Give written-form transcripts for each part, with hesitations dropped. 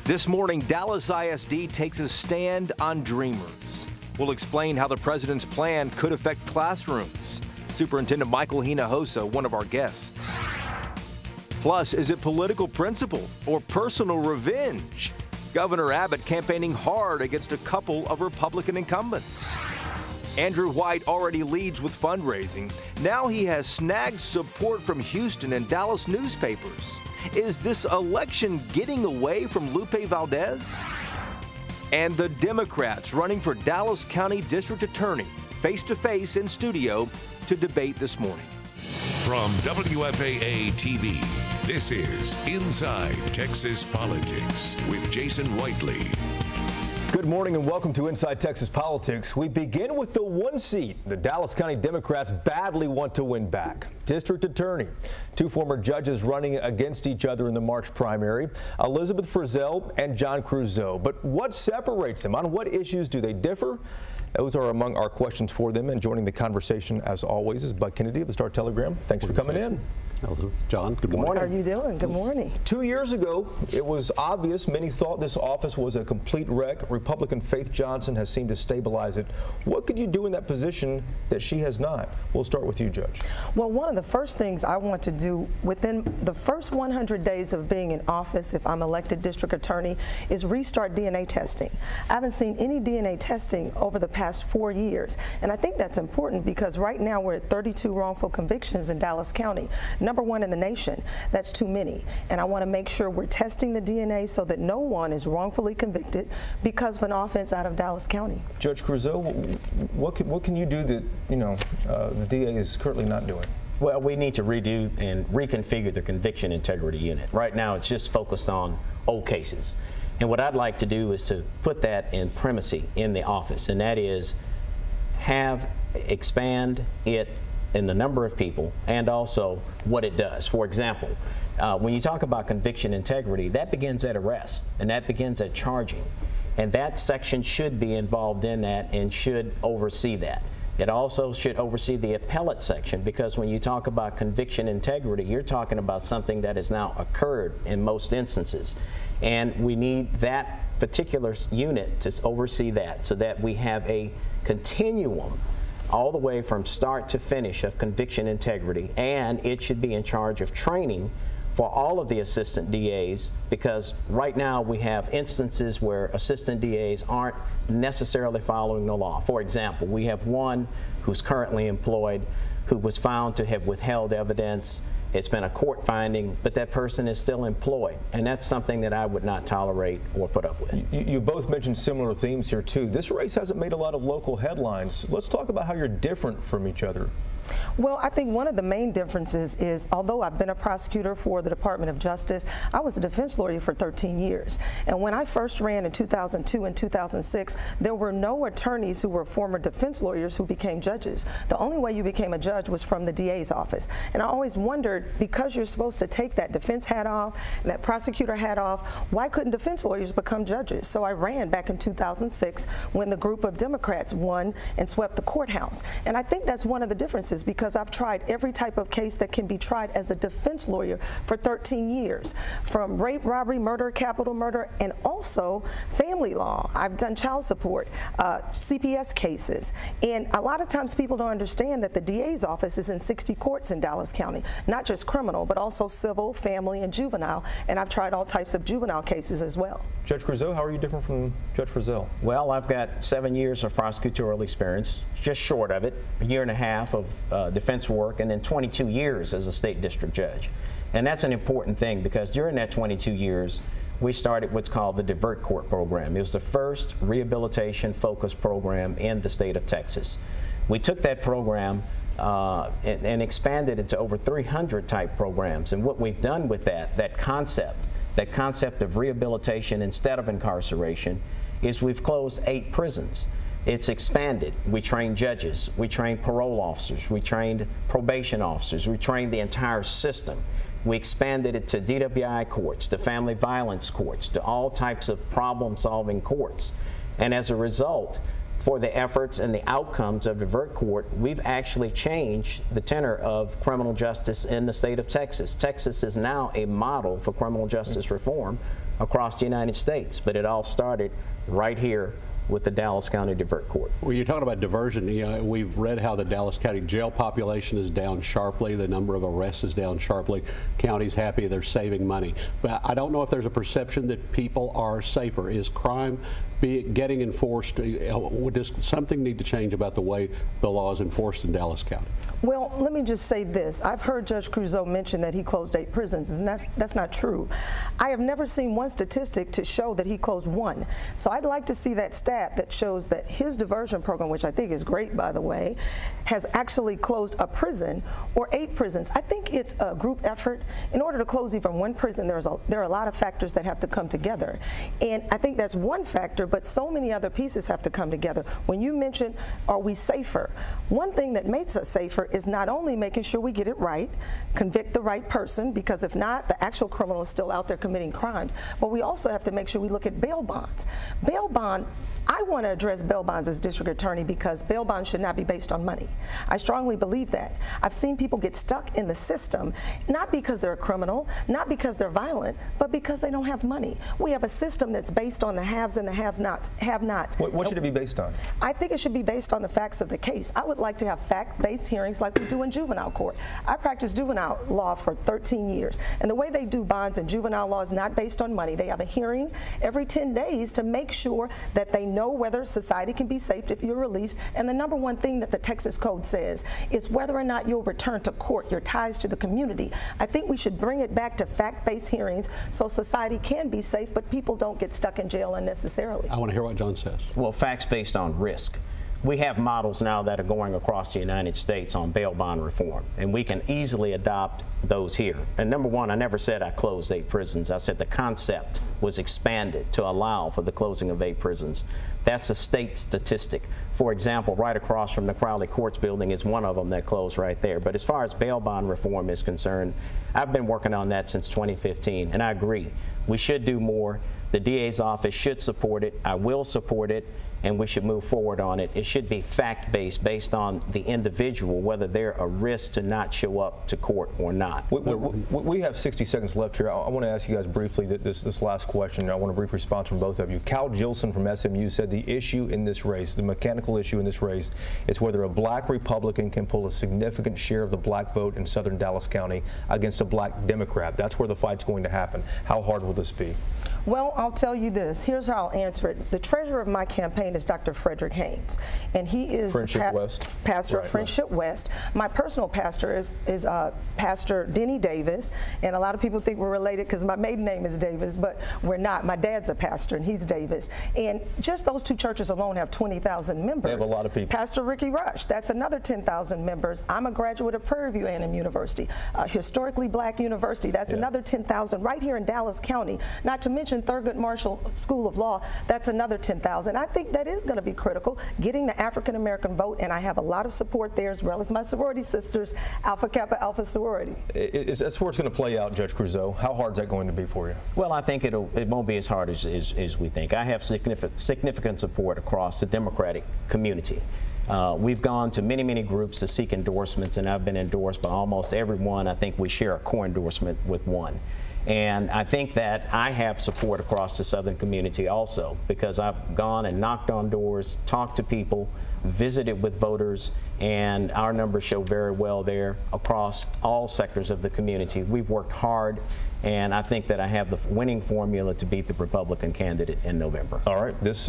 This morning, Dallas ISD takes a stand on Dreamers. We'll explain how the president's plan could affect classrooms. Superintendent Michael Hinojosa, one of our guests. Plus, is it political principle or personal revenge? Governor Abbott campaigning hard against a couple of Republican incumbents. Andrew White already leads with fundraising. Now he has snagged support from Houston and Dallas newspapers. Is this election getting away from Lupe Valdez? And the Democrats running for Dallas County District Attorney face-to-face in studio to debate this morning. From WFAA TV, this is Inside Texas Politics with Jason Whiteley. Good morning and welcome to Inside Texas Politics. We begin with the one seat the Dallas County Democrats badly want to win back. District Attorney. Two former judges running against each other in the March primary, Elizabeth Frizzell and John Creuzot. But what separates them? On what issues do they differ? Those are among our questions for them, and joining the conversation, as always, is Bud Kennedy of the Star-Telegram. Thanks for coming in. John, good morning. How are you doing? Good morning. 2 years ago, it was obvious many thought this office was a complete wreck. Republican Faith Johnson has seemed to stabilize it. What could you do in that position that she has not? We'll start with you, Judge. Well, one of the first things I want to do within the first 100 days of being in office, if I'm elected district attorney, is restart DNA testing. I haven't seen any DNA testing over the past 4 years, and I think that's important because right now we're at 32 wrongful convictions in Dallas County. Number one in the nation. That's too many. And I want to make sure we're testing the DNA so that no one is wrongfully convicted because of an offense out of Dallas County. Judge Creuzot, what can you do that, the DA is currently not doing? Well, we need to redo and reconfigure the conviction integrity unit. Right now, it's just focused on old cases. And what I'd like to do is to put that in primacy in the office, and that is expand it in the number of people and also what it does. For example, when you talk about conviction integrity, that begins at arrest and that begins at charging. And that section should be involved in that and should oversee that. It also should oversee the appellate section because when you talk about conviction integrity, you're talking about something that has now occurred in most instances. And we need that particular unit to oversee that so that we have a continuum all the way from start to finish of conviction integrity, and it should be in charge of training for all of the assistant DAs because right now we have instances where assistant DAs aren't necessarily following the law. For example, we have one who's currently employed who was found to have withheld evidence. It's been a court finding, but that person is still employed, and that's something that I would not tolerate or put up with. You both mentioned similar themes here, too. This race hasn't made a lot of local headlines. Let's talk about how you're different from each other. Well, I think one of the main differences is, although I've been a prosecutor for the Department of Justice, I was a defense lawyer for 13 years. And when I first ran in 2002 and 2006, there were no attorneys who were former defense lawyers who became judges. The only way you became a judge was from the DA's office. And I always wondered, because you're supposed to take that defense hat off and that prosecutor hat off, why couldn't defense lawyers become judges? So I ran back in 2006 when the group of Democrats won and swept the courthouse. And I think that's one of the differences because I've tried every type of case that can be tried as a defense lawyer for 13 years, from rape, robbery, murder, capital murder, and also family law. I've done child support, CPS cases, and a lot of times people don't understand that the DA's office is in 60 courts in Dallas County, not just criminal, but also civil, family, and juvenile, and I've tried all types of juvenile cases as well. Judge Creuzot, how are you different from Judge Frizzell? Well, I've got 7 years of prosecutorial experience, just short of it, a year and a half of defense work, and then 22 years as a state district judge. And that's an important thing because during that 22 years, we started what's called the Divert Court program. It was the first rehabilitation-focused program in the state of Texas. We took that program and expanded it to over 300 type programs. And what we've done with that concept of rehabilitation instead of incarceration is we've closed 8 prisons. It's expanded. We train judges, we train parole officers, we trained probation officers, we trained the entire system. We expanded it to DWI courts, to family violence courts, to all types of problem-solving courts. And as a result, for the efforts and the outcomes of Divert Court, we've actually changed the tenor of criminal justice in the state of Texas. Texas is now a model for criminal justice reform across the United States, but it all started right here with the Dallas County Divert Court. Well, you're talking about diversion. We've read how the Dallas County jail population is down sharply. The number of arrests is down sharply. County's happy they're saving money. But I don't know if there's a perception that people are safer. Is crime getting enforced? Does something need to change about the way the law is enforced in Dallas County? Well, let me just say this. I've heard Judge Creuzot mention that he closed 8 prisons, and that's not true. I have never seen one statistic to show that he closed 1. So I'd like to see that stat that shows that his diversion program, which I think is great, by the way, has actually closed a prison or 8 prisons. I think it's a group effort. In order to close even 1 prison, there are a lot of factors that have to come together. And I think that's one factor, but so many other pieces have to come together. When you mention, are we safer? One thing that makes us safer is not only making sure we get it right, convict the right person, because if not, the actual criminal is still out there committing crimes, but we also have to make sure we look at bail bonds. Bail bond, I want to address bail bonds as district attorney because bail bonds should not be based on money. I strongly believe that. I've seen people get stuck in the system, not because they're a criminal, not because they're violent, but because they don't have money. We have a system that's based on the haves and the have-nots. What should it be based on? I think it should be based on the facts of the case. I would like to have fact-based hearings like we do in juvenile court. I practiced juvenile law for 13 years, and the way they do bonds in juvenile law is not based on money. They have a hearing every 10 days to make sure that they know whether society can be safe if you're released. And the number one thing that the Texas Code says is whether or not you'll return to court, your ties to the community. I think we should bring it back to fact-based hearings so society can be safe, but people don't get stuck in jail unnecessarily. I want to hear what John says. Well, facts based on risk. We have models now that are going across the United States on bail bond reform, and we can easily adopt those here. And number one, I never said I closed 8 prisons. I said the concept was expanded to allow for the closing of 8 prisons. That's a state statistic. For example, right across from the Crowley Courts building is one of them that closed right there. But as far as bail bond reform is concerned, I've been working on that since 2015, and I agree. We should do more. The DA's office should support it. I will support it, and we should move forward on it. It should be fact-based, based on the individual, whether they're a risk to not show up to court or not. We have 60 seconds left here. I want to ask you guys briefly this last question. I want a brief response from both of you. Cal Gilson from SMU said the issue in this race, the mechanical issue in this race, is whether a black Republican can pull a significant share of the black vote in southern Dallas County against a black Democrat. That's where the fight's going to happen. How hard will this be? Well, I'll tell you this. Here's how I'll answer it. The treasurer of my campaign is Dr. Frederick Haynes, and he is Friendship West. Pastor of Friendship West. My personal pastor is Pastor Denny Davis, and a lot of people think we're related because my maiden name is Davis, but we're not. My dad's a pastor, and he's Davis. And just those 2 churches alone have 20,000 members. They have a lot of people. Pastor Ricky Rush, that's another 10,000 members. I'm a graduate of Prairie View A&M University, a historically black university. That's another 10,000 right here in Dallas County, not to mention Thurgood Marshall School of Law. That's another 10,000. I think that is going to be critical, getting the African American vote, and I have a lot of support there, as well as my sorority sisters, Alpha Kappa Alpha sorority. That's where it's going to play out, Judge Creuzot. How hard is that going to be for you? Well, I think it won't be as hard as we think. I have significant support across the Democratic community. We've gone to many groups to seek endorsements, and I've been endorsed by almost everyone. I think we share a core endorsement with one. And I think that I have support across the southern community also, because I've gone and knocked on doors, talked to people, visited with voters, and our numbers show very well there across all sectors of the community. We've worked hard, and I think that I have the winning formula to beat the Republican candidate in November. All right, this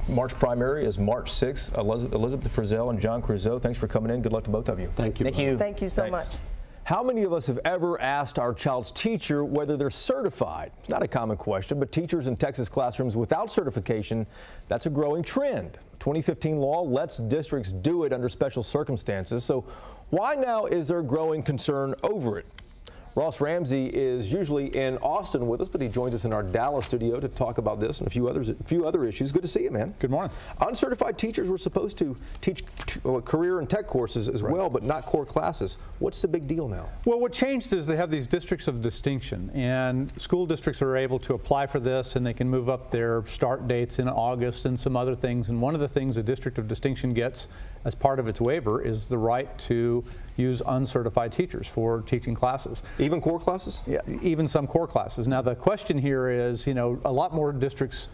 March primary is March 6th. Elizabeth Frizzell and John Creuzot, thanks for coming in. Good luck to both of you. Thank you. Thank you. Thank you so much. How many of us have ever asked our child's teacher whether they're certified? It's not a common question, but teachers in Texas classrooms without certification, that's a growing trend. 2015 law lets districts do it under special circumstances. So why now is there growing concern over it? Ross Ramsey is usually in Austin with us, but he joins us in our Dallas studio to talk about this and a few other issues. Good to see you, man. Good morning. Uncertified teachers were supposed to teach career and tech courses as well, but not core classes. What's the big deal now? Well, what changed is they have these districts of distinction, and school districts are able to apply for this, and they can move up their start dates in August and some other things. And one of the things a district of distinction gets as part of its waiver is the right to use uncertified teachers for teaching classes. Even core classes? Yeah, even some core classes. Now the question here is, you know, a lot more districts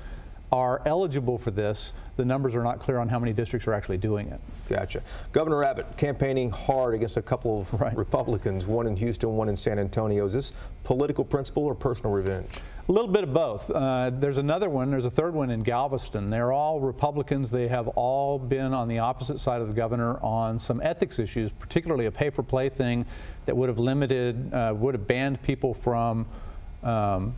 are eligible for this. The numbers are not clear on how many districts are actually doing it. Gotcha. Governor Abbott campaigning hard against a couple of Republicans, one in Houston, one in San Antonio. Is this political principle or personal revenge? A little bit of both. There's another one, there's a third one in Galveston. They're all Republicans. They have all been on the opposite side of the governor on some ethics issues, particularly a pay-for-play thing that would have limited, would have banned people from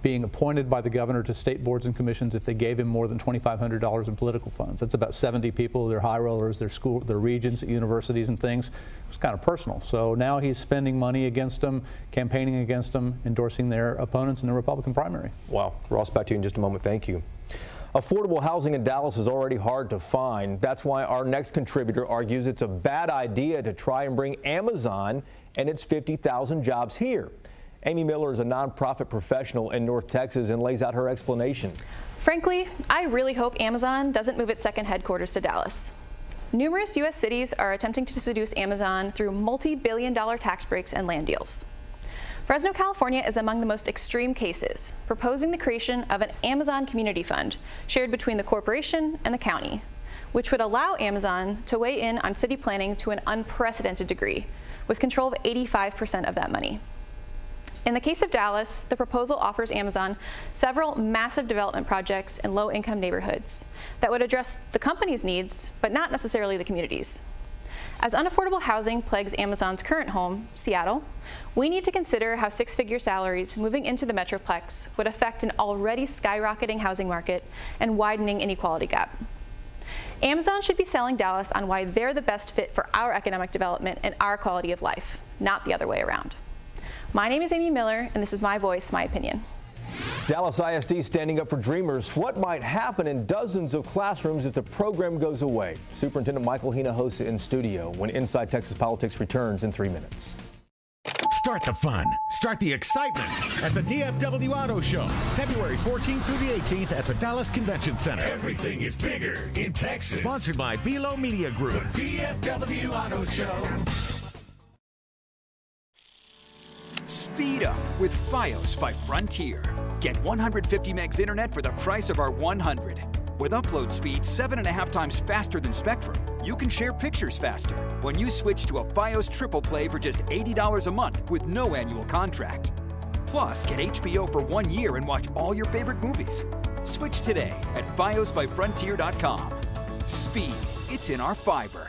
being appointed by the governor to state boards and commissions if they gave him more than $2,500 in political funds. That's about 70 people. They're high rollers, they're regents at universities and things. It was kind of personal. So now he's spending money against them, campaigning against them, endorsing their opponents in the Republican primary. Wow. Ross, back to you in just a moment. Thank you. Affordable housing in Dallas is already hard to find. That's why our next contributor argues it's a bad idea to try and bring Amazon and its 50,000 jobs here. Amy Miller is a nonprofit professional in North Texas and lays out her explanation. Frankly, I really hope Amazon doesn't move its second headquarters to Dallas. Numerous U.S. cities are attempting to seduce Amazon through multi-billion-dollar tax breaks and land deals. Fresno, California is among the most extreme cases, proposing the creation of an Amazon Community Fund shared between the corporation and the county, which would allow Amazon to weigh in on city planning to an unprecedented degree, with control of 85% of that money. In the case of Dallas, the proposal offers Amazon several massive development projects in low-income neighborhoods that would address the company's needs, but not necessarily the community's. As unaffordable housing plagues Amazon's current home, Seattle, we need to consider how six-figure salaries moving into the Metroplex would affect an already skyrocketing housing market and widening inequality gap. Amazon should be selling Dallas on why they're the best fit for our economic development and our quality of life, not the other way around. My name is Amy Miller, and this is my voice, my opinion. Dallas ISD standing up for dreamers. What might happen in dozens of classrooms if the program goes away? Superintendent Michael Hinojosa in studio when Inside Texas Politics returns in 3 minutes. Start the fun. Start the excitement at the DFW Auto Show, February 14th through the 18th at the Dallas Convention Center. Everything is bigger in Texas. Sponsored by Belo Media Group. The DFW Auto Show. Speed up with Fios by Frontier. Get 150 megs internet for the price of our 100. With upload speed 7.5 times faster than Spectrum, you can share pictures faster when you switch to a Fios Triple Play for just $80 a month with no annual contract. Plus, get HBO for 1 year and watch all your favorite movies. Switch today at fiosbyfrontier.com. Speed, it's in our fiber.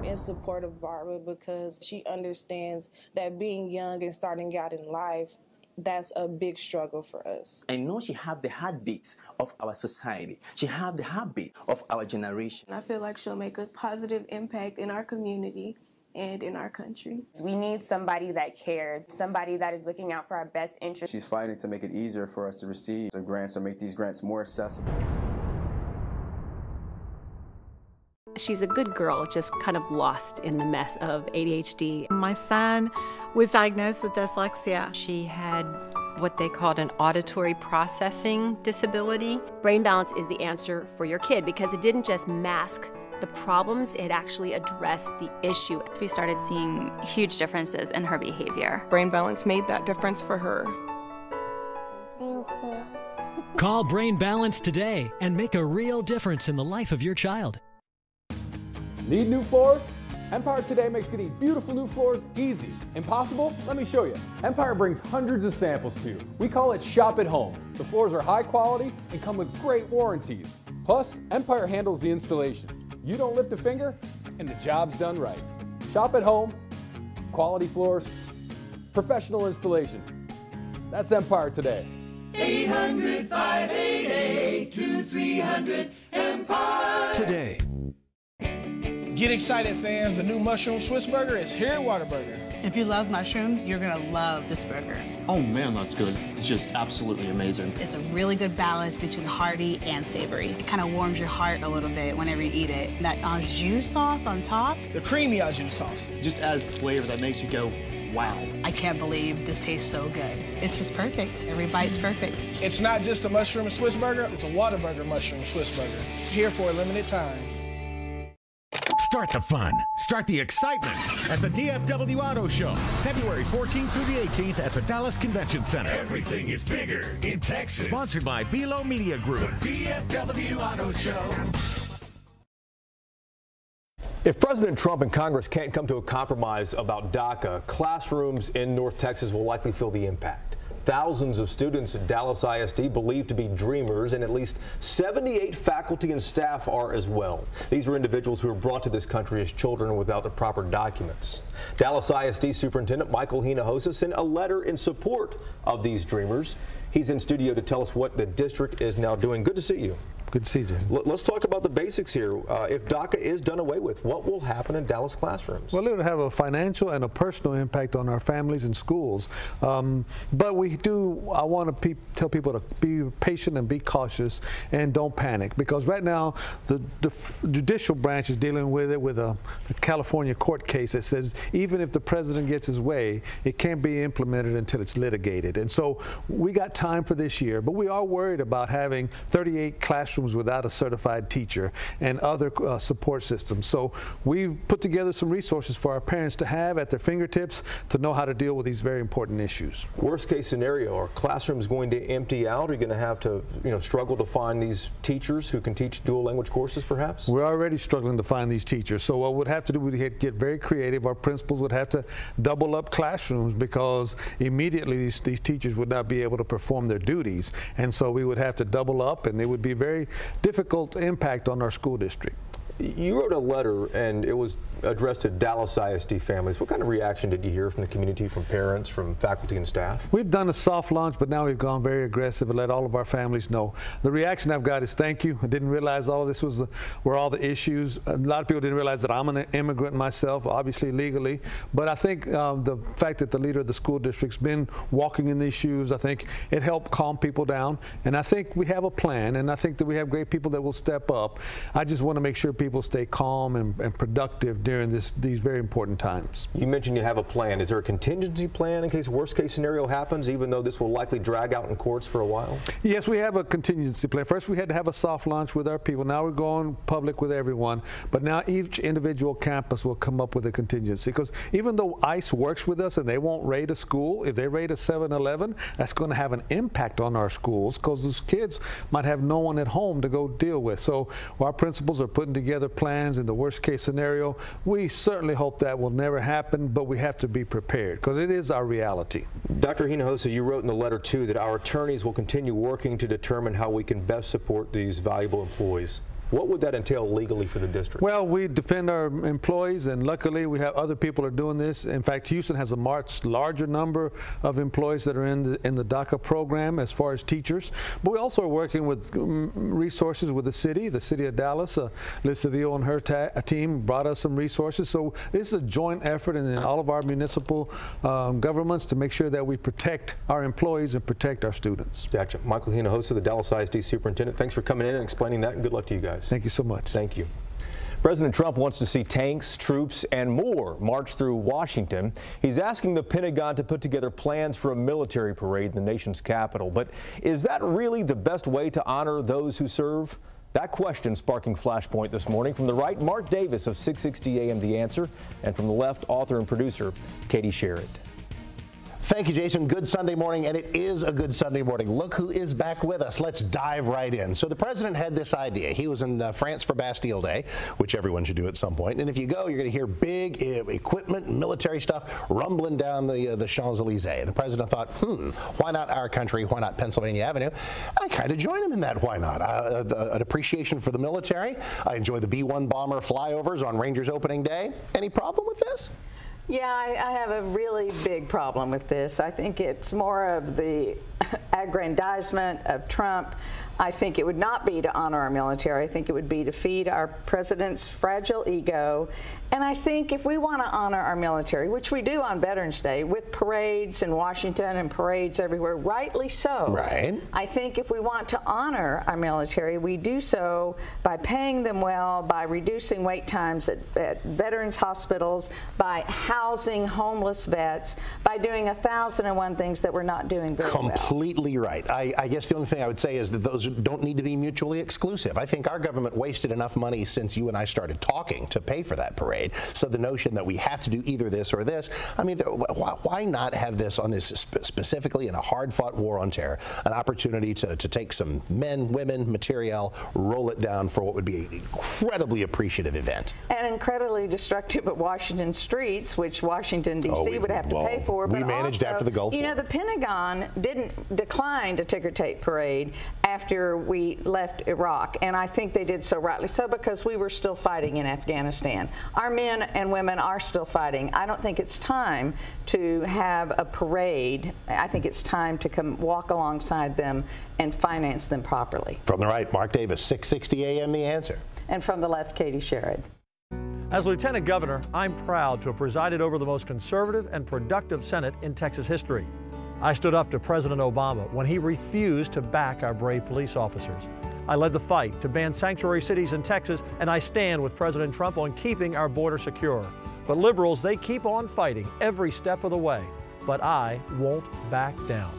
In support of Barbara because she understands that being young and starting out in life, that's a big struggle for us. I know she have the heartbeats of our society. She have the heartbeat of our generation. I feel like she'll make a positive impact in our community and in our country. We need somebody that cares, somebody that is looking out for our best interests. She's fighting to make it easier for us to receive the grants or make these grants more accessible. She's a good girl, just kind of lost in the mess of ADHD. My son was diagnosed with dyslexia. She had what they called an auditory processing disability. Brain Balance is the answer for your kid because it didn't just mask the problems, it actually addressed the issue. We started seeing huge differences in her behavior. Brain Balance made that difference for her. Thank you. Call Brain Balance today and make a real difference in the life of your child. Need new floors? Empire Today makes getting beautiful new floors easy. Impossible? Let me show you. Empire brings hundreds of samples to you. We call it Shop at Home. The floors are high quality and come with great warranties. Plus, Empire handles the installation. You don't lift a finger, and the job's done right. Shop at Home, quality floors, professional installation. That's Empire Today. 800-588-2300 Empire Today. Get excited, fans. The new Mushroom Swiss Burger is here at Whataburger. If you love mushrooms, you're going to love this burger. Oh man, that's good. It's just absolutely amazing. It's a really good balance between hearty and savory. It kind of warms your heart a little bit whenever you eat it. That au jus sauce on top. The creamy au jus sauce. Just adds flavor that makes you go, wow. I can't believe this tastes so good. It's just perfect. Every bite's perfect. It's not just a Mushroom Swiss Burger, it's a Whataburger Mushroom Swiss Burger. Here for a limited time. Start the fun. Start the excitement at the DFW Auto Show, February 14th through the 18th at the Dallas Convention Center. Everything is bigger in Texas. Sponsored by Belo Media Group. The DFW Auto Show. If President Trump and Congress can't come to a compromise about DACA, classrooms in North Texas will likely feel the impact. Thousands of students at Dallas ISD believed to be dreamers, and at least 78 faculty and staff are as well. These are individuals who were brought to this country as children without the proper documents. Dallas ISD Superintendent Michael Hinojosa sent a letter in support of these dreamers. He's in studio to tell us what the district is now doing. Good to see you. Good to see you. Let's talk about the basics here. If DACA is done away with, what will happen in Dallas classrooms? Well, it will have a financial and a personal impact on our families and schools. But I want to tell people to be patient and be cautious and don't panic, because right now the judicial branch is dealing with it with a California court case that says even if the president gets his way, it can't be implemented until it's litigated. And so we got time for this year, but we are worried about having 38 classrooms without a certified teacher and other support systems. So we've put together some resources for our parents to have at their fingertips to know how to deal with these very important issues. Worst case scenario, are classrooms going to empty out? Are you going to have to, struggle to find these teachers who can teach dual language courses perhaps? We're already struggling to find these teachers. So what we'd have to do, we'd get very creative. Our principals would have to double up classrooms, because immediately these teachers would not be able to perform their duties. And so we would have to double up, and it would be very difficult impact on our school district. You wrote a letter, and it was addressed to Dallas ISD families. What kind of reaction did you hear from the community, from parents, from faculty and staff? We've done a soft launch, but now we've gone very aggressive and let all of our families know. The reaction I've got is thank you. I didn't realize all of this were all the issues. A lot of people didn't realize that I'm an immigrant myself, obviously legally. But I think the fact that the leader of the school district's been walking in these shoes, I think it helped calm people down. And I think we have a plan, and I think that we have great people that will step up. I just want to make sure people stay calm and productive during these very important times. You mentioned you have a plan. Is there a contingency plan in case worst case scenario happens, even though this will likely drag out in courts for a while? Yes, we have a contingency plan. First, we had to have a soft launch with our people. Now we're going public with everyone. But now each individual campus will come up with a contingency, because even though ICE works with us and they won't raid a school, if they raid a 7-Eleven, that's going to have an impact on our schools, because those kids might have no one at home to go deal with. So our principals are putting together plans in the worst case scenario. We certainly hope that will never happen, but we have to be prepared, because it is our reality. Dr. Hinojosa, you wrote in the letter too that our attorneys will continue working to determine how we can best support these valuable employees. What would that entail legally for the district? Well, we defend our employees, and luckily we have other people are doing this. In fact, Houston has a much larger number of employees that are in the DACA program as far as teachers. But we also are working with resources with the city of Dallas. Liz Cedillo and her team brought us some resources. So this is a joint effort in all of our municipal governments to make sure that we protect our employees and protect our students. Gotcha. Michael Hinojosa, the Dallas ISD Superintendent, thanks for coming in and explaining that, and good luck to you guys. Thank you so much. Thank you. President Trump wants to see tanks, troops, and more march through Washington. He's asking the Pentagon to put together plans for a military parade in the nation's capital. But is that really the best way to honor those who serve? That question sparking Flashpoint this morning. From the right, Mark Davis of 660 AM The Answer, and from the left, author and producer Katie Sherritt. Thank you, Jason. Good Sunday morning, and it is a good Sunday morning. Look who is back with us. Let's dive right in. So the president had this idea. He was in France for Bastille Day, which everyone should do at some point. And if you go, you're going to hear big equipment, military stuff rumbling down the Champs-Elysees. And the president thought, why not our country? Why not Pennsylvania Avenue? I kind of joined him in that. Why not? An appreciation for the military. I enjoy the B-1 bomber flyovers on Rangers opening day. Any problem with this? Yeah, I have a really big problem with this. I think it's more of the aggrandizement of Trump. I think it would not be to honor our military. I think it would be to feed our president's fragile ego. And I think if we want to honor our military, which we do on Veterans Day with parades in Washington and parades everywhere, rightly so. Right. I think if we want to honor our military, we do so by paying them well, by reducing wait times at veterans hospitals, by housing homeless vets by doing 1,001 things that we're not doing very well. Completely right. I guess the only thing I would say is that those don't need to be mutually exclusive. I think our government wasted enough money since you and I started talking to pay for that parade. So the notion that we have to do either this or this, I mean, why not have this on this specifically in a hard-fought war on terror, an opportunity to take some men, women, materiel, roll it down for what would be an incredibly appreciative event. And incredibly destructive of Washington streets, which Washington, D.C. would have to pay for. But we managed also, after the Gulf War. You know, the Pentagon didn't decline to ticker tape parade after we left Iraq, and I think they did so rightly so because we were still fighting in Afghanistan. Our men and women are still fighting. I don't think it's time to have a parade. I think it's time to come walk alongside them and finance them properly. From the right, Mark Davis, 660 AM, The Answer. And from the left, Katie Sherrod. As Lieutenant Governor, I'm proud to have presided over the most conservative and productive Senate in Texas history. I stood up to President Obama when he refused to back our brave police officers. I led the fight to ban sanctuary cities in Texas, and I stand with President Trump on keeping our border secure. But liberals, they keep on fighting every step of the way. But I won't back down.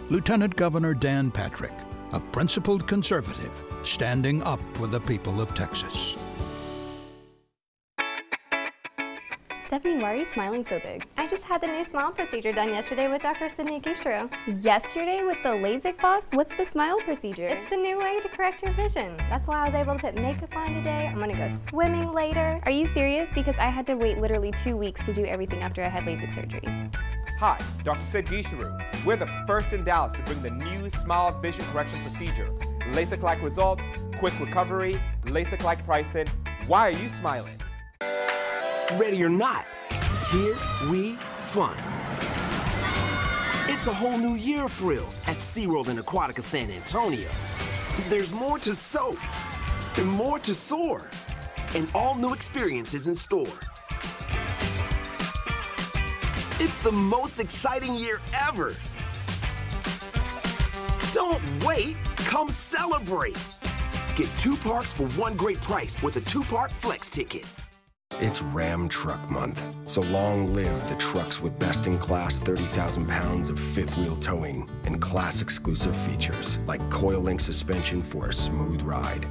Lieutenant Governor Dan Patrick, a principled conservative, standing up for the people of Texas. Stephanie, why are you smiling so big? I just had the new smile procedure done yesterday with Dr. Sydney Kishiro. Yesterday with the LASIK boss? What's the smile procedure? It's the new way to correct your vision. That's why I was able to put makeup on today. I'm gonna go swimming later. Are you serious? Because I had to wait literally 2 weeks to do everything after I had LASIK surgery. Hi, Dr. Sid Gisharu. We're the first in Dallas to bring the new smile vision correction procedure. LASIK-like results, quick recovery, LASIK-like pricing. Why are you smiling? Ready or not, here we fun. It's a whole new year of thrills at SeaWorld and Aquatica San Antonio. There's more to soak and more to soar, and all new experiences in store. It's the most exciting year ever. Don't wait, come celebrate. Get 2 parks for 1 great price with a 2-park flex ticket. It's Ram Truck Month, so long live the trucks with best-in-class 30,000 pounds of fifth-wheel towing and class-exclusive features like coil-link suspension for a smooth ride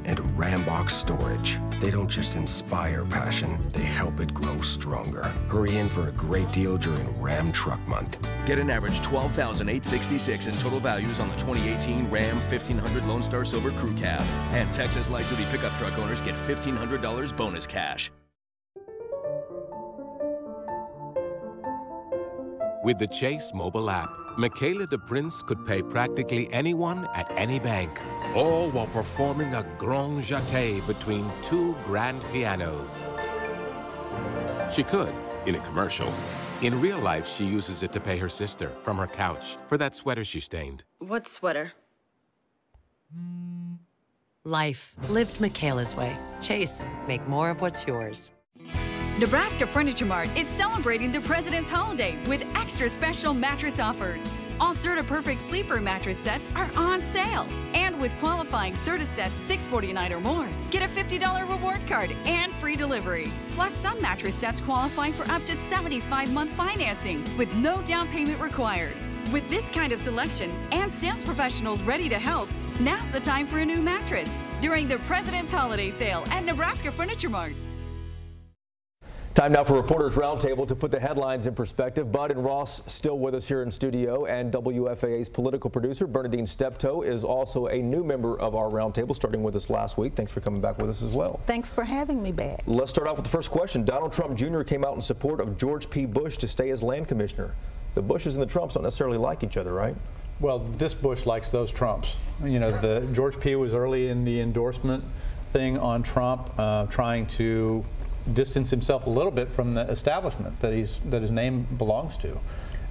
and Ram box storage. They don't just inspire passion, they help it grow stronger. Hurry in for a great deal during Ram Truck Month. Get an average $12,866 in total values on the 2018 Ram 1500 Lone Star Silver Crew Cab. And Texas light-duty pickup truck owners get $1,500 bonus cash. With the Chase mobile app, Michaela DePrince could pay practically anyone at any bank, all while performing a grand jeté between 2 grand pianos. She could, in a commercial. In real life, she uses it to pay her sister from her couch for that sweater she stained. What sweater? Life lived Michaela's way. Chase, make more of what's yours. Nebraska Furniture Mart is celebrating the President's Holiday with extra special mattress offers. All Serta Perfect Sleeper mattress sets are on sale. And with qualifying Serta sets $649 or more, get a $50 reward card and free delivery. Plus, some mattress sets qualify for up to 75-month financing with no down payment required. With this kind of selection and sales professionals ready to help, now's the time for a new mattress during the President's Holiday Sale at Nebraska Furniture Mart. Time now for Reporters Roundtable to put the headlines in perspective. Bud and Ross still with us here in studio, and WFAA's political producer Bernadine Steptoe is also a new member of our roundtable, starting with us last week. Thanks for coming back with us as well. Thanks for having me back. Let's start off with the first question. Donald Trump Jr. came out in support of George P. Bush to stay as land commissioner. The Bushes and the Trumps don't necessarily like each other, right? Well, this Bush likes those Trumps. You know, the George P. was early in the endorsement thing on Trump, trying to distance himself a little bit from the establishment that his name belongs to,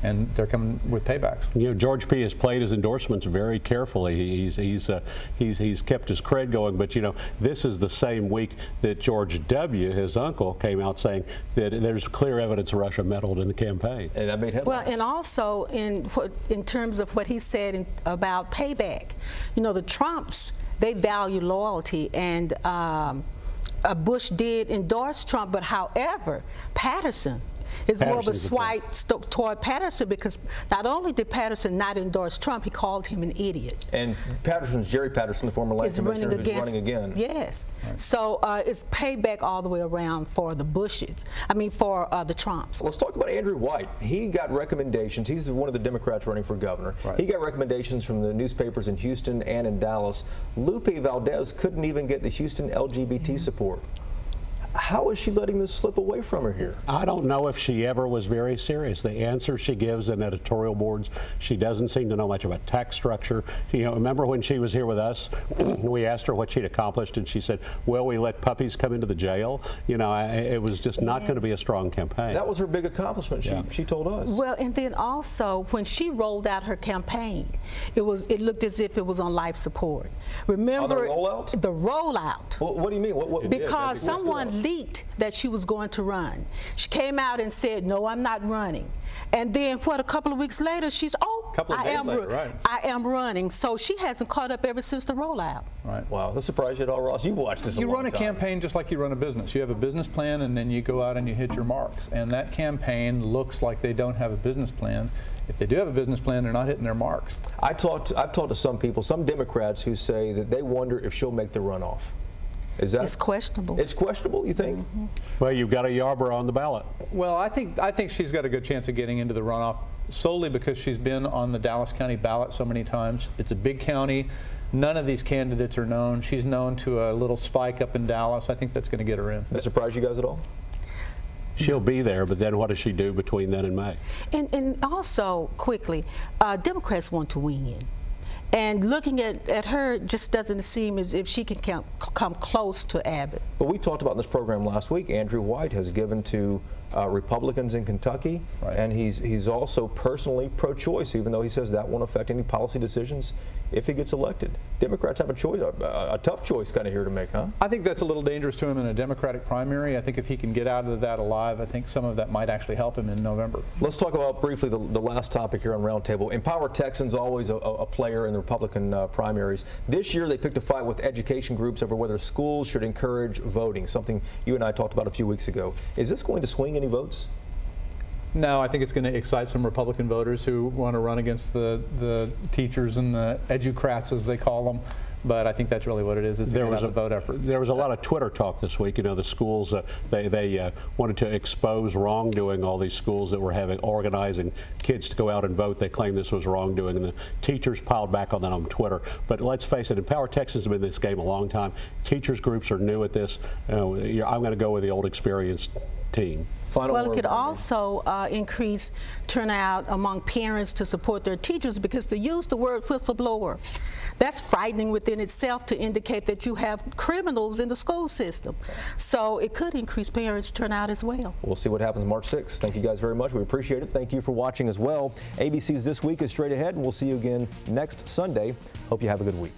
and they're coming with paybacks. You know, George P. has played his endorsements very carefully. He's kept his cred going. But you know, this is the same week that George W., his uncle, came out saying that there's clear evidence Russia meddled in the campaign. And that made headlines. Well, and also in terms of what he said about payback, you know, the Trumps, they value loyalty, and Bush did endorse Trump, but however, Patterson, It's more of a swipe toward Patterson, because not only did Patterson not endorse Trump, he called him an idiot. And Jerry Patterson, the former land commissioner, is running again. Yes. Right. So it's payback all the way around for the Bushes. I mean, for the Trumps. Let's talk about Andrew White. He got recommendations. He's one of the Democrats running for governor. Right. He got recommendations from the newspapers in Houston and in Dallas. Lupe Valdez couldn't even get the Houston LGBT support. How is she letting this slip away from her here? I don't know if she ever was very serious. The answers she gives in editorial boards, she doesn't seem to know much about tax structure. You know, remember when she was here with us, we asked her what she'd accomplished, and she said, well, we let puppies come into the jail. You know, it was just not going to be a strong campaign. That was her big accomplishment, she told us. Well, and then also, when she rolled out her campaign, it looked as if it was on life support. Remember the rollout? The rollout. Well, what do you mean? Because someone leaked that she was going to run. She came out and said, no, I'm not running. And then, a couple of weeks later, she's, I am running. So she hasn't caught up ever since the rollout. Right. Wow, that surprised you at all, Ross? You watched this a long time. You run a campaign just like you run a business. You have a business plan, and then you go out and you hit your marks. And that campaign looks like they don't have a business plan. If they do have a business plan, they're not hitting their marks. I've talked to some people, some Democrats, who say that they wonder if she'll make the runoff. Is that? It's questionable. It's questionable, you think? Mm-hmm. Well, you've got a Yarborough on the ballot. Well, I think she's got a good chance of getting into the runoff solely because she's been on the Dallas County ballot so many times. It's a big county. None of these candidates are known. She's known to a little spike up in Dallas. I think that's going to get her in. That surprise you guys at all? She'll be there, but then what does she do between then and May? And also, quickly, Democrats want to win. And looking at her just doesn't seem as if she can come close to Abbott. But we talked about in this program last week, Andrew White has given to Republicans in Kentucky, and he's also personally pro-choice, even though he says that won't affect any policy decisions if he gets elected. Democrats have a choice, a tough choice kind of here to make, huh? I think that's a little dangerous to him in a Democratic primary. I think if he can get out of that alive, I think some of that might actually help him in November. Let's talk about briefly the last topic here on Roundtable. Empower Texans, always a player in the Republican primaries. This year they picked a fight with education groups over whether schools should encourage voting, something you and I talked about a few weeks ago. Is this going to swing any votes? No, I think it's going to excite some Republican voters who want to run against the teachers and the educrats, as they call them. But I think that's really what it is. It's a vote effort. There was a lot of Twitter talk this week. You know, the schools, they wanted to expose wrongdoing, all these schools that were organizing kids to go out and vote. They claimed this was wrongdoing, and the teachers piled back on that on Twitter. But let's face it, Empower Texas has been in this game a long time. Teachers groups are new at this. I'm going to go with the old experienced team. Well, it could also increase turnout among parents to support their teachers, because to use the word whistleblower, that's frightening within itself to indicate that you have criminals in the school system. So it could increase parents' turnout as well. We'll see what happens March 6th. Thank you guys very much. We appreciate it. Thank you for watching as well. ABC's This Week is straight ahead, and we'll see you again next Sunday. Hope you have a good week.